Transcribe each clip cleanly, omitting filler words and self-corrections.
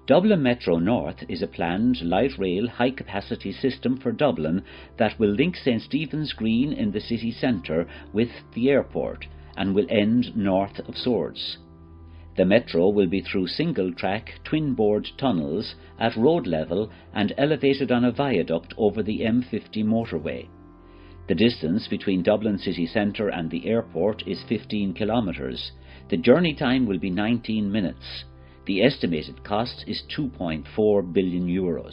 Dublin Metro North is a planned light rail high-capacity system for Dublin that will link St Stephen's Green in the city centre with the airport and will end north of Swords. The metro will be through single-track, twin-board tunnels at road level and elevated on a viaduct over the M50 motorway. The distance between Dublin city centre and the airport is 15 kilometres. The journey time will be 19 minutes. The estimated cost is €2.4 billion.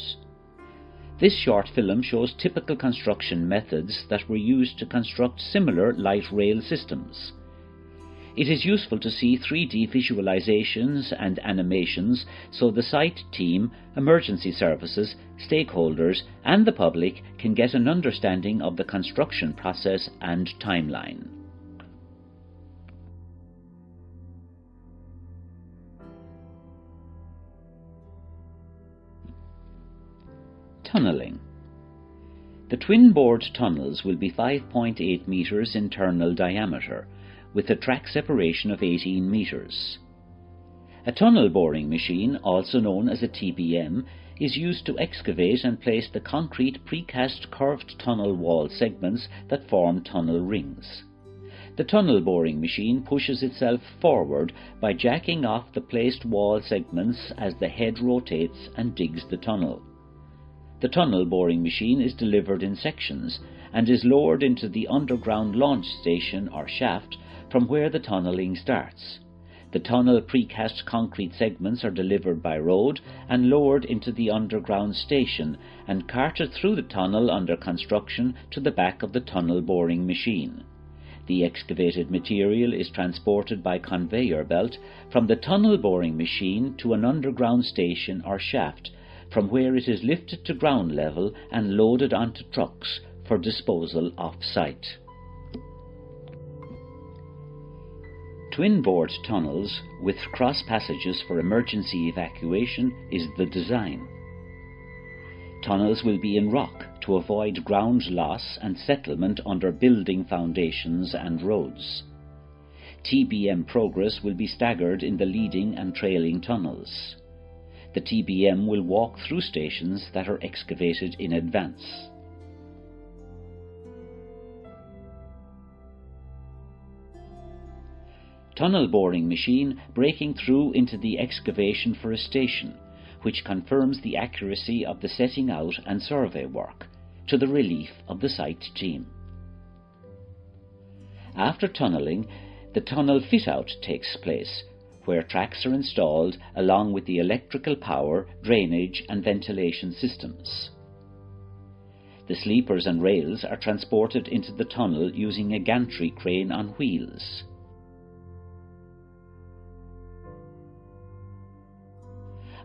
This short film shows typical construction methods that were used to construct similar light rail systems. It is useful to see 3D visualizations and animations so the site team, emergency services, stakeholders and the public can get an understanding of the construction process and timeline. Tunnelling. The twin-board tunnels will be 5.8 metres internal diameter, with a track separation of 18 metres. A tunnel boring machine, also known as a TBM, is used to excavate and place the concrete precast curved tunnel wall segments that form tunnel rings. The tunnel boring machine pushes itself forward by jacking off the placed wall segments as the head rotates and digs the tunnel. The tunnel boring machine is delivered in sections and is lowered into the underground launch station or shaft from where the tunnelling starts. The tunnel precast concrete segments are delivered by road and lowered into the underground station and carted through the tunnel under construction to the back of the tunnel boring machine. The excavated material is transported by conveyor belt from the tunnel boring machine to an underground station or shaft, from where it is lifted to ground level and loaded onto trucks for disposal off-site. Twin-board tunnels with cross passages for emergency evacuation is the design. Tunnels will be in rock to avoid ground loss and settlement under building foundations and roads. TBM progress will be staggered in the leading and trailing tunnels. The TBM will walk through stations that are excavated in advance. Tunnel boring machine breaking through into the excavation for a station, which confirms the accuracy of the setting out and survey work, to the relief of the site team. After tunnelling, the tunnel fit-out takes place, where tracks are installed along with the electrical power, drainage and ventilation systems. The sleepers and rails are transported into the tunnel using a gantry crane on wheels.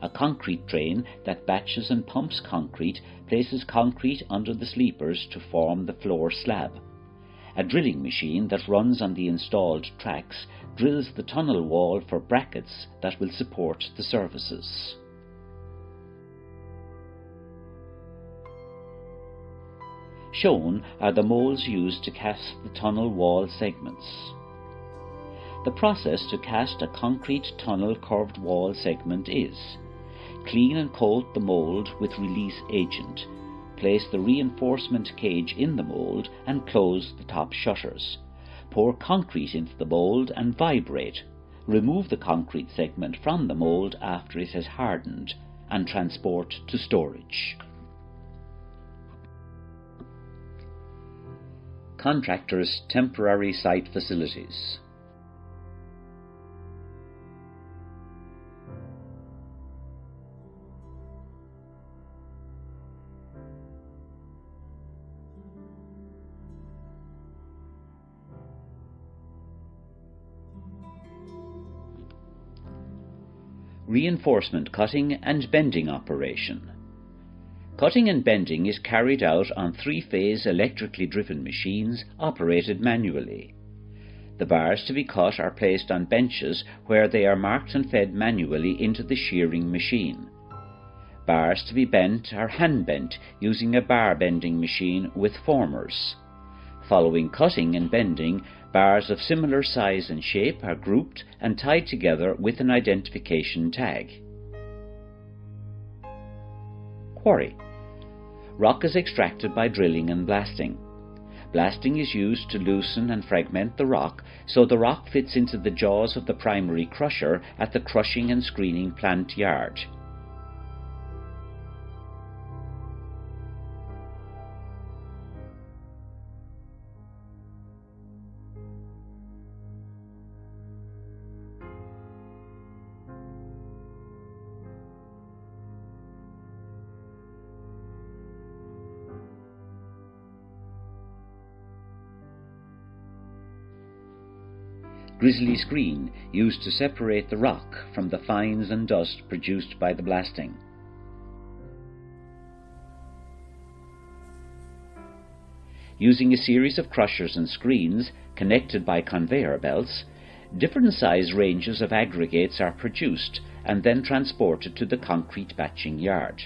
A concrete train that batches and pumps concrete places concrete under the sleepers to form the floor slab. A drilling machine that runs on the installed tracks drills the tunnel wall for brackets that will support the services. Shown are the moulds used to cast the tunnel wall segments. The process to cast a concrete tunnel curved wall segment is: clean and coat the mould with release agent, place the reinforcement cage in the mould and close the top shutters. Pour concrete into the mould and vibrate. Remove the concrete segment from the mould after it has hardened and transport to storage. Contractors' temporary site facilities. Reinforcement cutting and bending operation. Cutting and bending is carried out on three-phase electrically driven machines operated manually. The bars to be cut are placed on benches where they are marked and fed manually into the shearing machine. Bars to be bent are hand-bent using a bar bending machine with formers. Following cutting and bending, bars of similar size and shape are grouped and tied together with an identification tag. Quarry. Rock is extracted by drilling and blasting. Blasting is used to loosen and fragment the rock so the rock fits into the jaws of the primary crusher at the crushing and screening plant yard. Grizzly screen, used to separate the rock from the fines and dust produced by the blasting. Using a series of crushers and screens connected by conveyor belts, different size ranges of aggregates are produced and then transported to the concrete batching yard.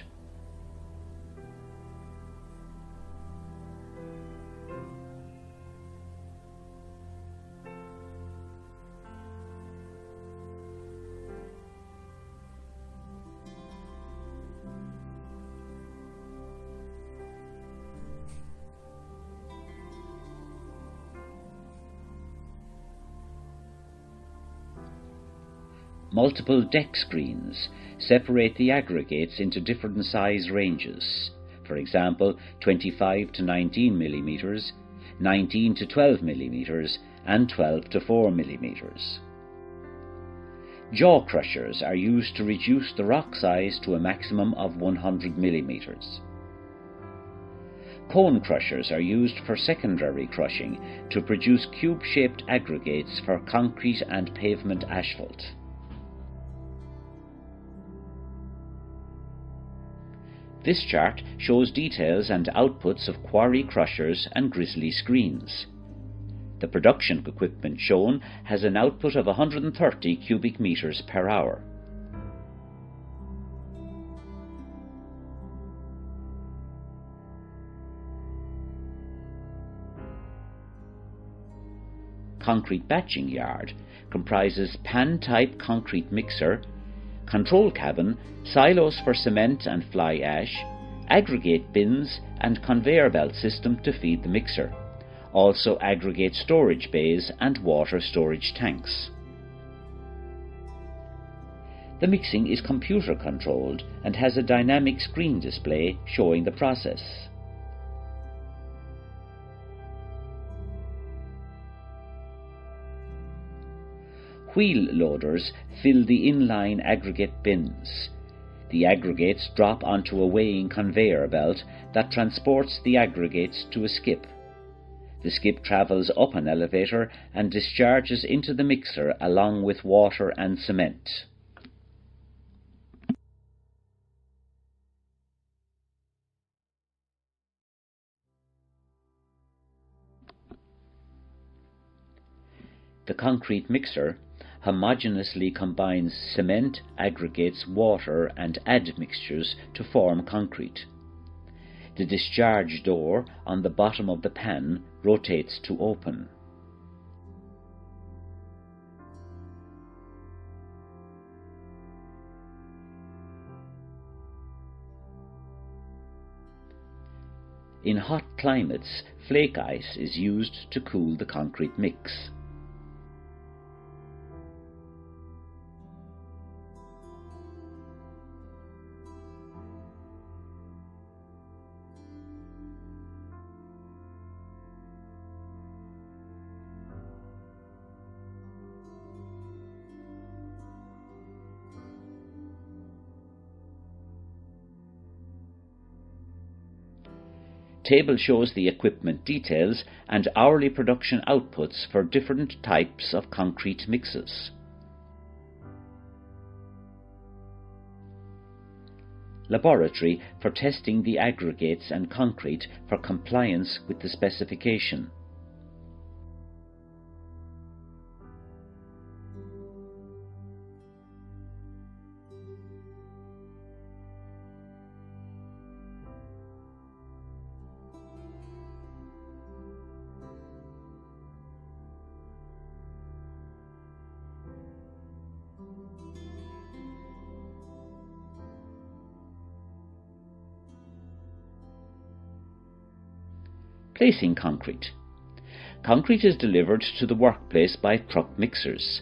Multiple deck screens separate the aggregates into different size ranges, for example 25 to 19 mm, 19 to 12 mm and 12 to 4 mm. Jaw crushers are used to reduce the rock size to a maximum of 100 mm. Cone crushers are used for secondary crushing to produce cube-shaped aggregates for concrete and pavement asphalt. This chart shows details and outputs of quarry crushers and grizzly screens. The production equipment shown has an output of 130 cubic meters per hour. Concrete batching yard comprises pan-type concrete mixer, control cabin, silos for cement and fly ash, aggregate bins and conveyor belt system to feed the mixer. Also aggregate storage bays and water storage tanks. The mixing is computer controlled and has a dynamic screen display showing the process. Wheel loaders fill the inline aggregate bins. The aggregates drop onto a weighing conveyor belt that transports the aggregates to a skip. The skip travels up an elevator and discharges into the mixer along with water and cement. The concrete mixer homogeneously combines cement, aggregates, water and admixtures to form concrete. The discharge door on the bottom of the pan rotates to open. In hot climates, flake ice is used to cool the concrete mix. Table shows the equipment details and hourly production outputs for different types of concrete mixes. Laboratory for testing the aggregates and concrete for compliance with the specification. Placing concrete. Concrete is delivered to the workplace by truck mixers.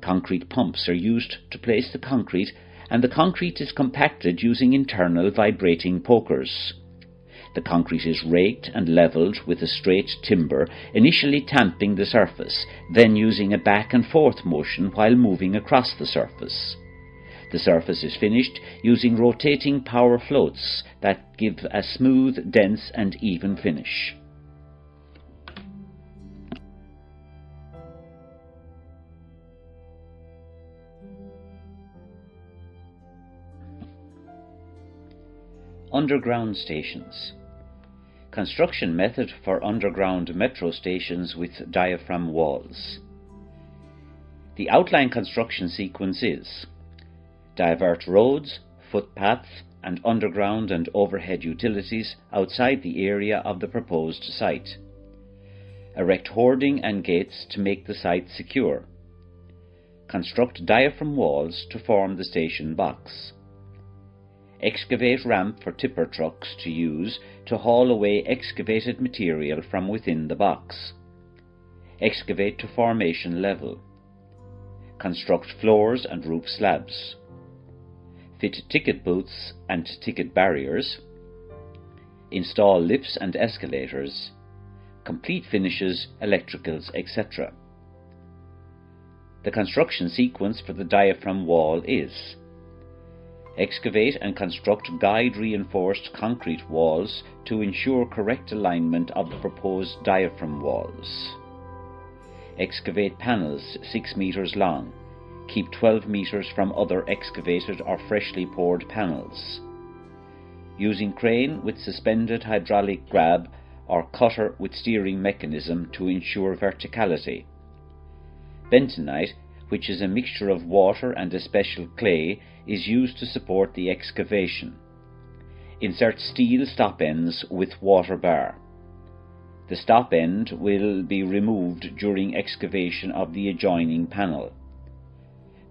Concrete pumps are used to place the concrete, and the concrete is compacted using internal vibrating pokers. The concrete is raked and levelled with a straight timber, initially tamping the surface, then using a back and forth motion while moving across the surface. The surface is finished using rotating power floats that give a smooth, dense and even finish. Underground stations. Construction method for underground metro stations with diaphragm walls. The outline construction sequence is: divert roads, footpaths and underground and overhead utilities outside the area of the proposed site. Erect hoarding and gates to make the site secure. Construct diaphragm walls to form the station box. Excavate ramp for tipper trucks to use to haul away excavated material from within the box. Excavate to formation level. Construct floors and roof slabs. Fit ticket booths and ticket barriers. Install lifts and escalators. Complete finishes, electricals, etc. The construction sequence for the diaphragm wall is: excavate and construct guide-reinforced concrete walls to ensure correct alignment of the proposed diaphragm walls. Excavate panels 6 meters long. Keep 12 meters from other excavated or freshly poured panels. Using crane with suspended hydraulic grab or cutter with steering mechanism to ensure verticality. Bentonite, which is a mixture of water and a special clay, is used to support the excavation. Insert steel stop ends with water bar. The stop end will be removed during excavation of the adjoining panel.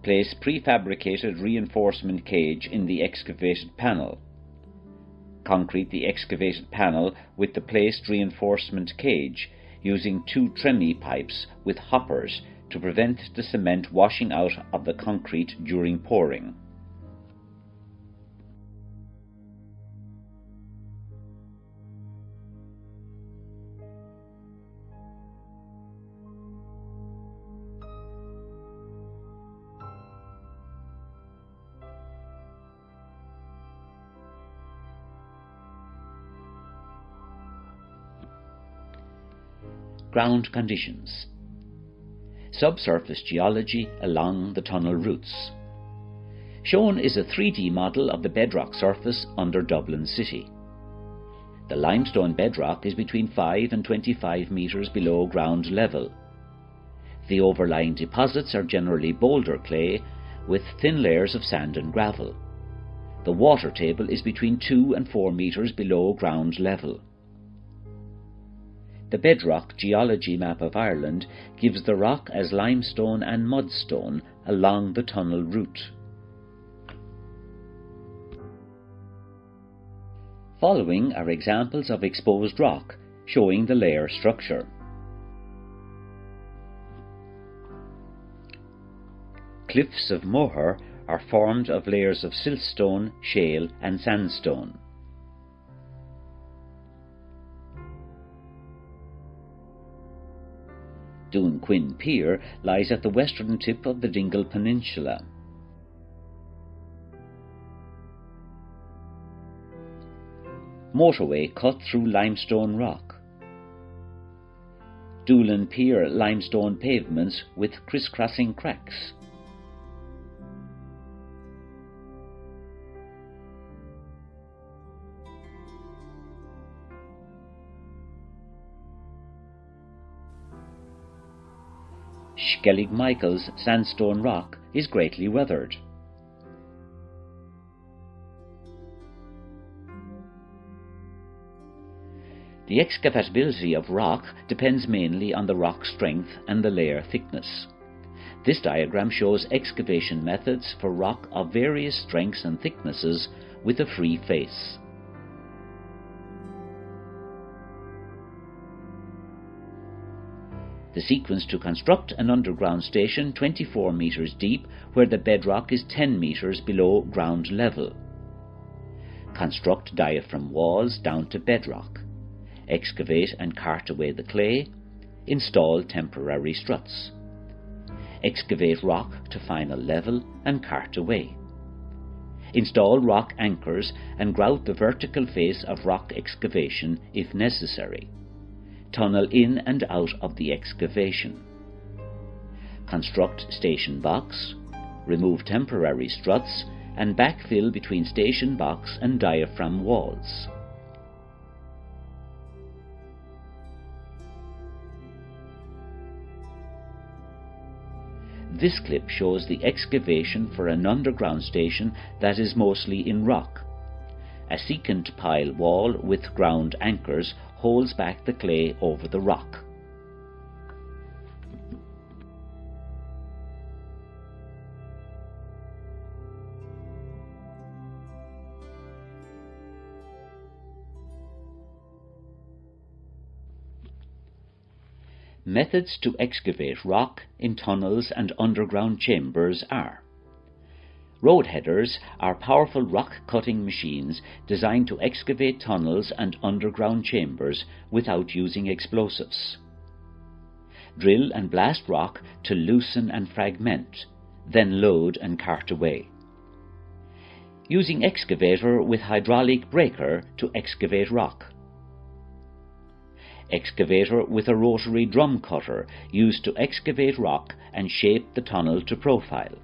Place prefabricated reinforcement cage in the excavated panel. Concrete the excavated panel with the placed reinforcement cage using 2 tremie pipes with hoppers to prevent the cement washing out of the concrete during pouring. Ground conditions. Subsurface geology along the tunnel routes. Shown is a 3D model of the bedrock surface under Dublin City. The limestone bedrock is between 5 and 25 metres below ground level. The overlying deposits are generally boulder clay with thin layers of sand and gravel. The water table is between 2 and 4 metres below ground level. The bedrock geology map of Ireland gives the rock as limestone and mudstone along the tunnel route. Following are examples of exposed rock showing the layer structure. Cliffs of Moher are formed of layers of siltstone, shale and sandstone. Dún Quinn Pier lies at the western tip of the Dingle Peninsula. Motorway cut through limestone rock. Dublin Pier limestone pavements with crisscrossing cracks. Skellig Michael's sandstone rock is greatly weathered. The excavability of rock depends mainly on the rock strength and the layer thickness. This diagram shows excavation methods for rock of various strengths and thicknesses with a free face. The sequence to construct an underground station 24 metres deep where the bedrock is 10 metres below ground level. Construct diaphragm walls down to bedrock. Excavate and cart away the clay. Install temporary struts. Excavate rock to final level and cart away. Install rock anchors and grout the vertical face of rock excavation if necessary. Tunnel in and out of the excavation. Construct station box. Remove temporary struts and backfill between station box and diaphragm walls. This clip shows the excavation for an underground station that is mostly in rock. A secant pile wall with ground anchors holds back the clay over the rock. Methods to excavate rock in tunnels and underground chambers are: road headers are powerful rock-cutting machines designed to excavate tunnels and underground chambers without using explosives. Drill and blast rock to loosen and fragment, then load and cart away. Using excavator with hydraulic breaker to excavate rock. Excavator with a rotary drum cutter used to excavate rock and shape the tunnel to profile.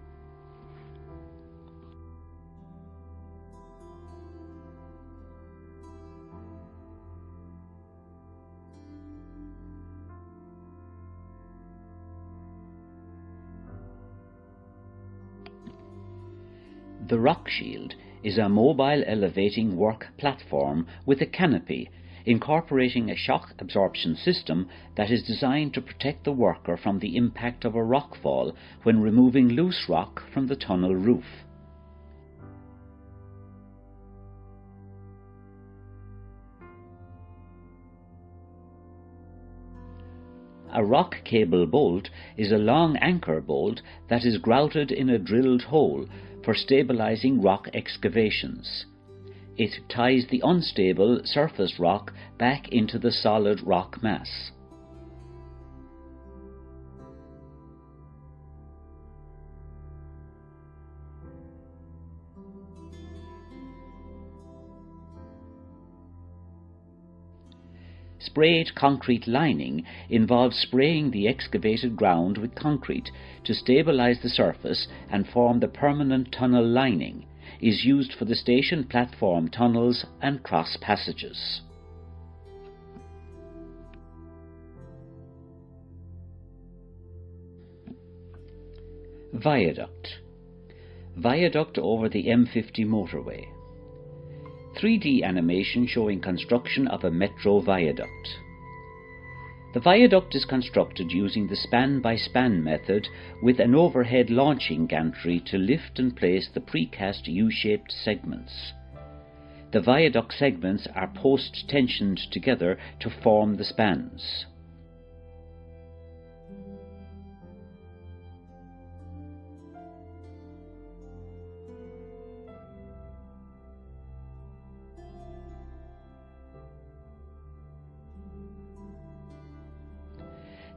The rock shield is a mobile elevating work platform with a canopy incorporating a shock absorption system that is designed to protect the worker from the impact of a rockfall when removing loose rock from the tunnel roof. A rock cable bolt is a long anchor bolt that is grouted in a drilled hole for stabilizing rock excavations. It ties the unstable surface rock back into the solid rock mass. Sprayed concrete lining involves spraying the excavated ground with concrete to stabilize the surface and form the permanent tunnel lining. Is used for the station platform tunnels and cross passages. Viaduct. Viaduct over the M50 motorway. 3D animation showing construction of a metro viaduct. The viaduct is constructed using the span-by-span method with an overhead launching gantry to lift and place the precast U-shaped segments. The viaduct segments are post-tensioned together to form the spans.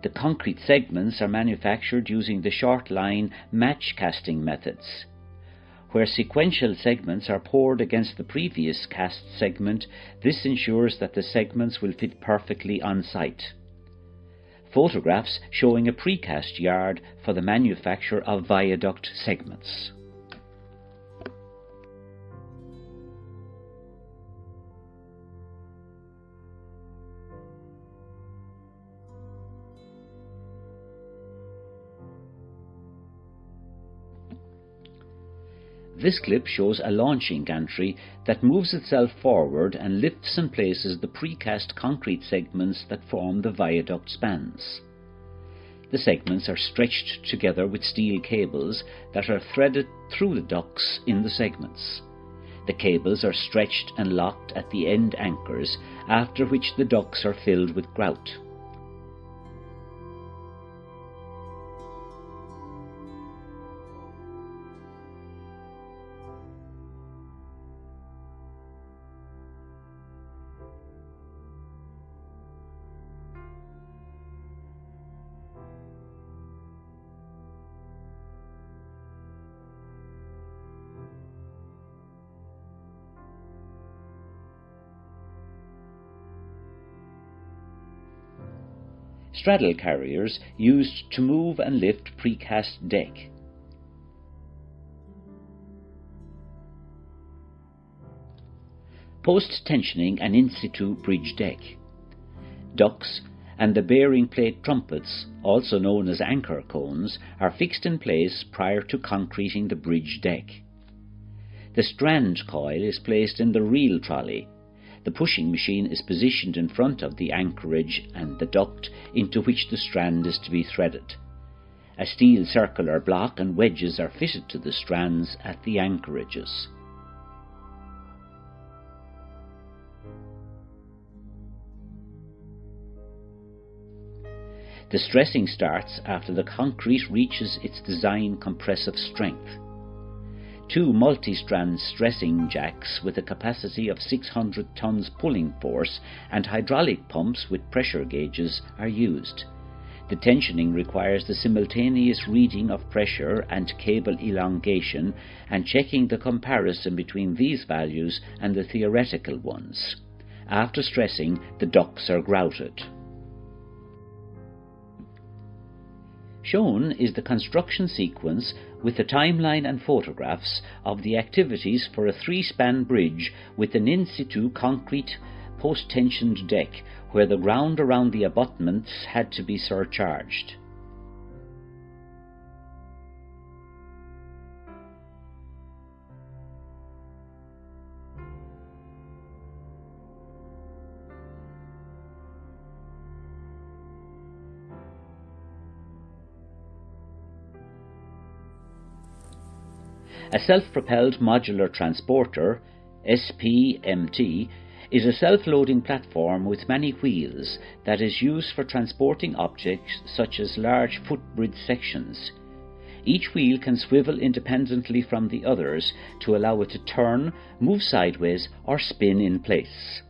The concrete segments are manufactured using the short line match casting methods. Where sequential segments are poured against the previous cast segment, this ensures that the segments will fit perfectly on site. Photographs showing a precast yard for the manufacture of viaduct segments. This clip shows a launching gantry that moves itself forward and lifts and places the precast concrete segments that form the viaduct spans. the segments are stretched together with steel cables that are threaded through the ducts in the segments. The cables are stretched and locked at the end anchors, after which the ducts are filled with grout. Straddle carriers used to move and lift precast deck. Post-tensioning an in-situ bridge deck. Ducts and the bearing plate trumpets, also known as anchor cones, are fixed in place prior to concreting the bridge deck. The strand coil is placed in the reel trolley. The pushing machine is positioned in front of the anchorage and the duct into which the strand is to be threaded. A steel circular block and wedges are fitted to the strands at the anchorages. The stressing starts after the concrete reaches its design compressive strength. 2 multi-strand stressing jacks with a capacity of 600 tons pulling force and hydraulic pumps with pressure gauges are used. The tensioning requires the simultaneous reading of pressure and cable elongation and checking the comparison between these values and the theoretical ones. After stressing, the ducts are grouted. Shown is the construction sequence with a timeline and photographs of the activities for a 3-span bridge with an in-situ concrete post-tensioned deck where the ground around the abutments had to be surcharged. A self-propelled modular transporter, SPMT, is a self-loading platform with many wheels that is used for transporting objects such as large footbridge sections. Each wheel can swivel independently from the others to allow it to turn, move sideways or spin in place.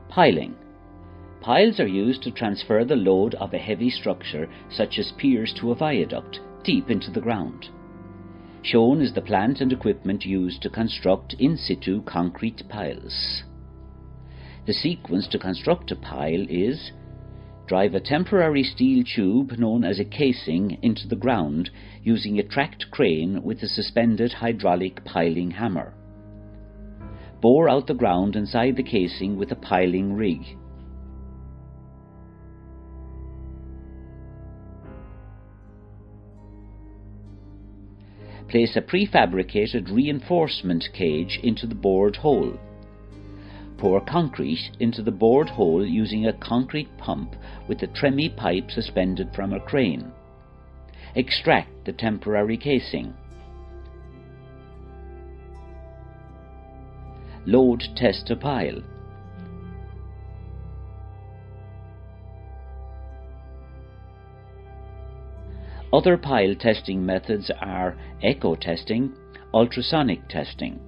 Piling. Piles are used to transfer the load of a heavy structure, such as piers to a viaduct, deep into the ground. Shown is the plant and equipment used to construct in-situ concrete piles. The sequence to construct a pile is: drive a temporary steel tube known as a casing into the ground using a tracked crane with a suspended hydraulic piling hammer. Bore out the ground inside the casing with a piling rig. Place a prefabricated reinforcement cage into the bored hole. Pour concrete into the bored hole using a concrete pump with a tremie pipe suspended from a crane. Extract the temporary casing. Load test a pile. Other pile testing methods are echo testing, ultrasonic testing.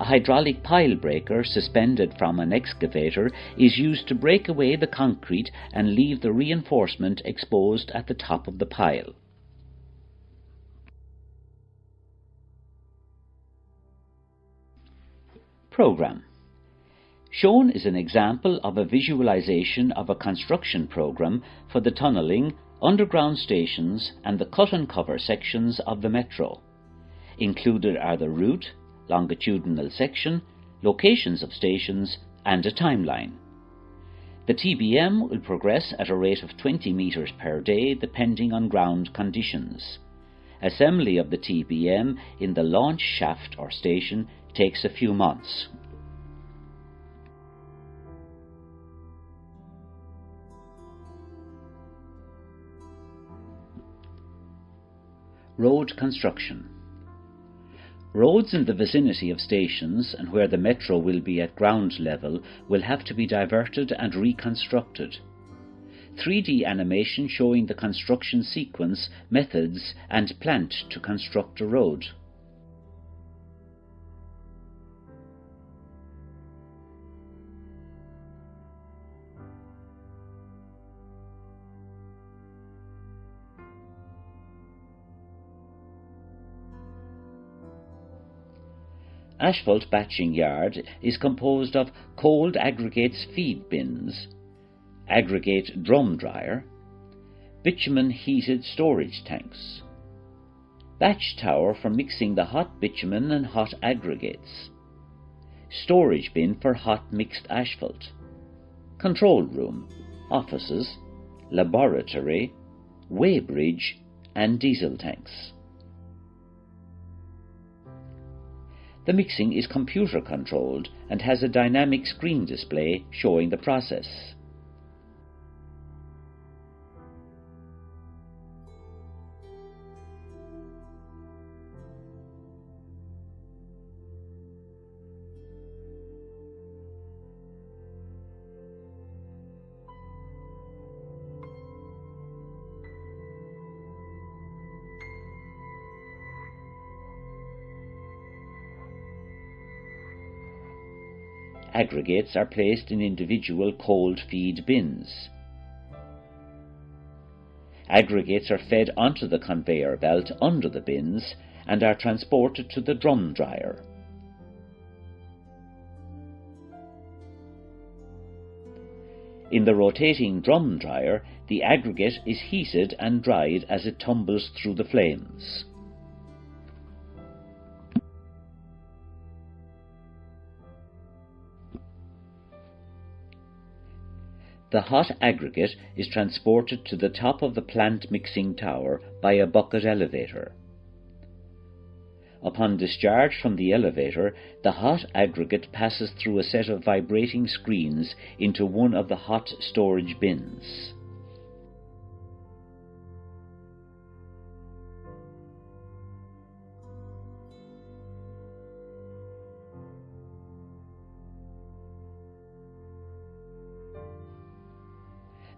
A hydraulic pile breaker suspended from an excavator is used to break away the concrete and leave the reinforcement exposed at the top of the pile. Program. Shown is an example of a visualization of a construction program for the tunnelling, underground stations and the cut and cover sections of the metro. Included are the route, longitudinal section, locations of stations, and a timeline. The TBM will progress at a rate of 20 metres per day depending on ground conditions. Assembly of the TBM in the launch shaft or station takes a few months. Road construction. Roads in the vicinity of stations and where the metro will be at ground level will have to be diverted and reconstructed. 3D animation showing the construction sequence, methods and plant to construct a road. Asphalt batching yard is composed of cold aggregates feed bins, aggregate drum dryer, bitumen heated storage tanks, batch tower for mixing the hot bitumen and hot aggregates, storage bin for hot mixed asphalt, control room, offices, laboratory, weighbridge and diesel tanks. The mixing is computer controlled and has a dynamic screen display showing the process. Aggregates are placed in individual cold feed bins. Aggregates are fed onto the conveyor belt under the bins and are transported to the drum dryer. In the rotating drum dryer, the aggregate is heated and dried as it tumbles through the flames. The hot aggregate is transported to the top of the plant mixing tower by a bucket elevator. Upon discharge from the elevator, the hot aggregate passes through a set of vibrating screens into one of the hot storage bins.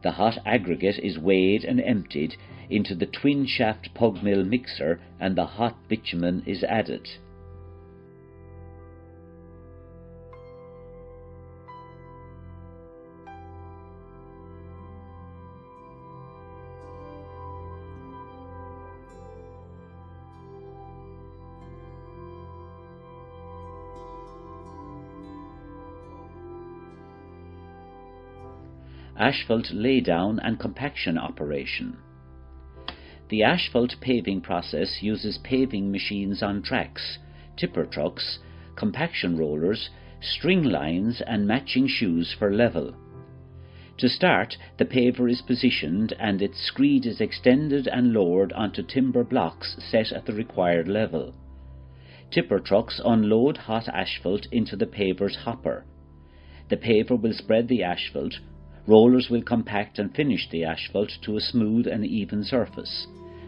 The hot aggregate is weighed and emptied into the twin-shaft pug mill mixer and the hot bitumen is added. Asphalt laydown and compaction operation. The asphalt paving process uses paving machines on tracks, tipper trucks, compaction rollers, string lines and matching shoes for level. To start, the paver is positioned and its screed is extended and lowered onto timber blocks set at the required level. Tipper trucks unload hot asphalt into the paver's hopper. The paver will spread the asphalt. Rollers will compact and finish the asphalt to a smooth and even surface.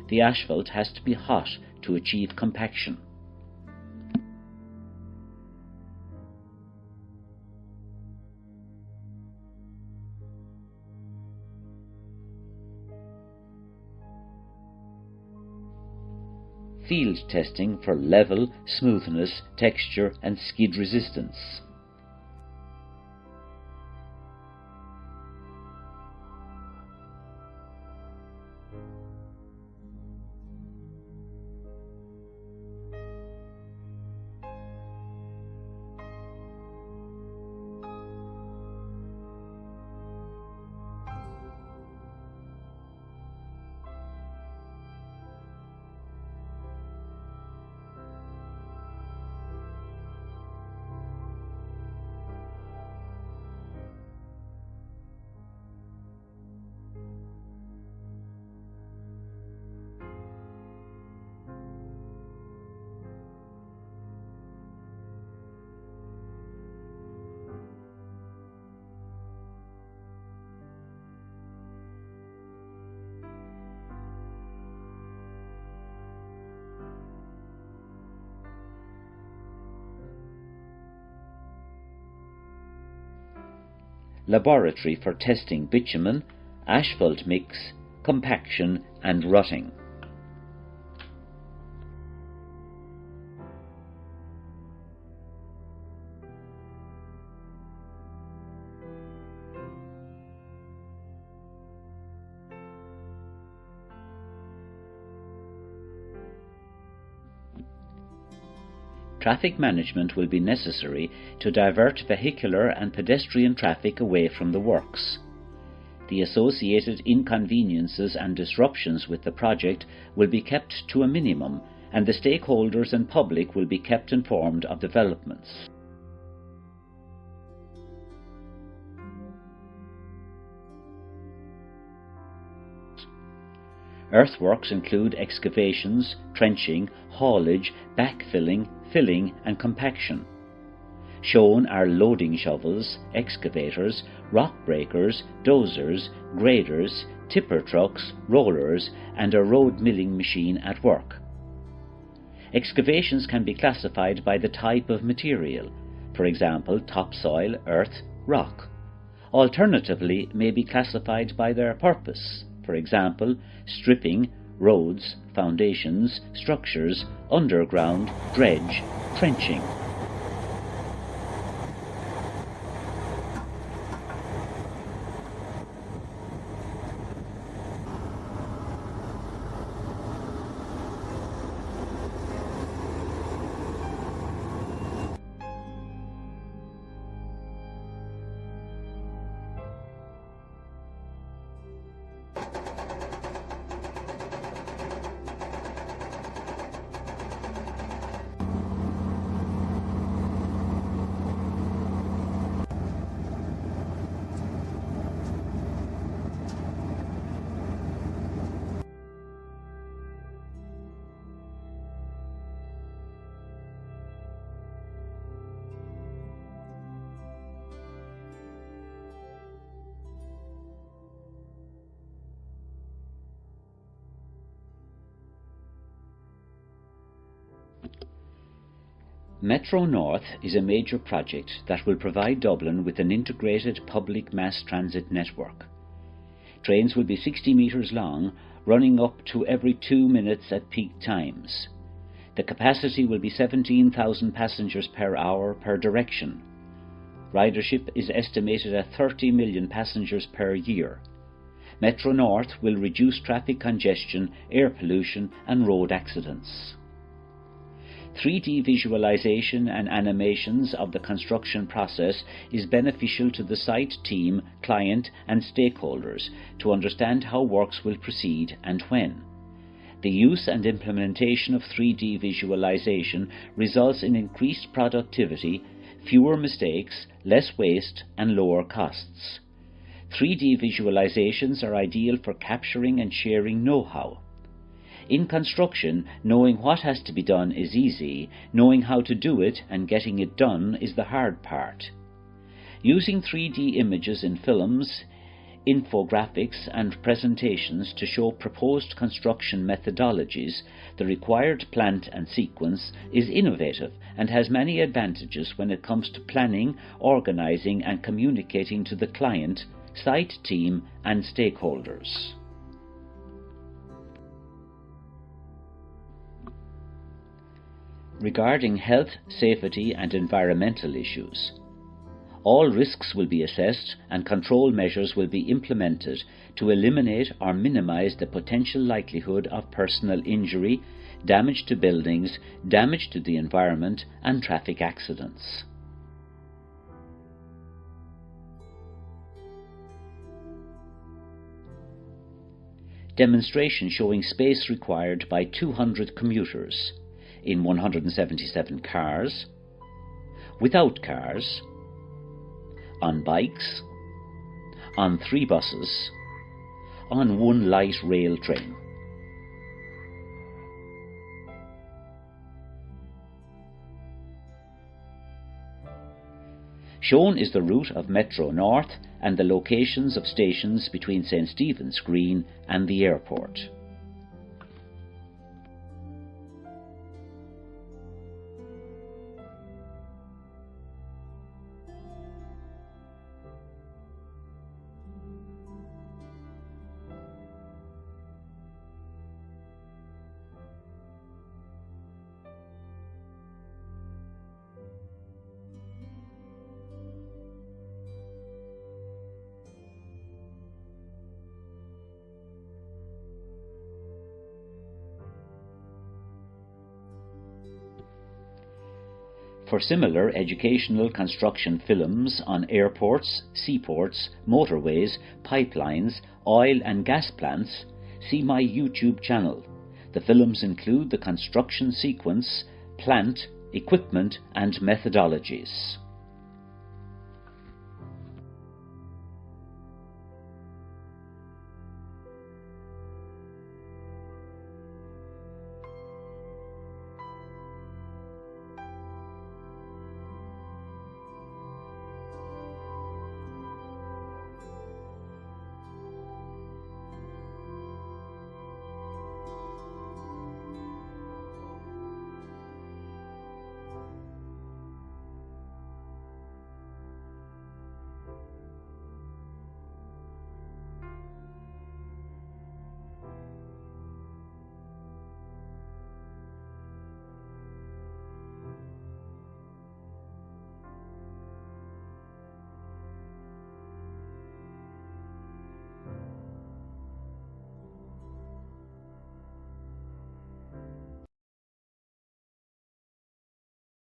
The asphalt has to be hot to achieve compaction. Field testing for level, smoothness, texture and skid resistance. laboratory for testing bitumen, asphalt mix, compaction and rutting. Traffic management will be necessary to divert vehicular and pedestrian traffic away from the works. The associated inconveniences and disruptions with the project will be kept to a minimum, and the stakeholders and public will be kept informed of developments. Earthworks include excavations, trenching, haulage, backfilling, filling and compaction. Shown are loading shovels, excavators, rock breakers, dozers, graders, tipper trucks, rollers and a road milling machine at work. Excavations can be classified by the type of material, for example topsoil, earth, rock. Alternatively, may be classified by their purpose, for example stripping, roads, foundations, structures, underground, dredge, trenching. Metro North is a major project that will provide Dublin with an integrated public mass transit network. Trains will be 60 metres long, running up to every 2 minutes at peak times. The capacity will be 17,000 passengers per hour per direction. Ridership is estimated at 30 million passengers per year. Metro North will reduce traffic congestion, air pollution and road accidents. 3D visualization and animations of the construction process is beneficial to the site team, client and stakeholders to understand how works will proceed and when. The use and implementation of 3D visualization results in increased productivity, fewer mistakes, less waste and lower costs. 3D visualizations are ideal for capturing and sharing know-how. In construction, knowing what has to be done is easy, knowing how to do it and getting it done is the hard part. Using 3D images in films, infographics and presentations to show proposed construction methodologies, the required plant and sequence is innovative and has many advantages when it comes to planning, organising and communicating to the client, site team and stakeholders. Regarding health, safety and environmental issues, all risks will be assessed and control measures will be implemented to eliminate or minimise the potential likelihood of personal injury, damage to buildings, damage to the environment and traffic accidents. Demonstration showing space required by 200 commuters in 177 cars, without cars, on bikes, on 3 buses, on 1 light rail train. Shown is the route of Metro North and the locations of stations between St. Stephen's Green and the airport. For similar educational construction films on airports, seaports, motorways, pipelines, oil and gas plants, see my YouTube channel. The films include the construction sequence, plant, equipment and methodologies.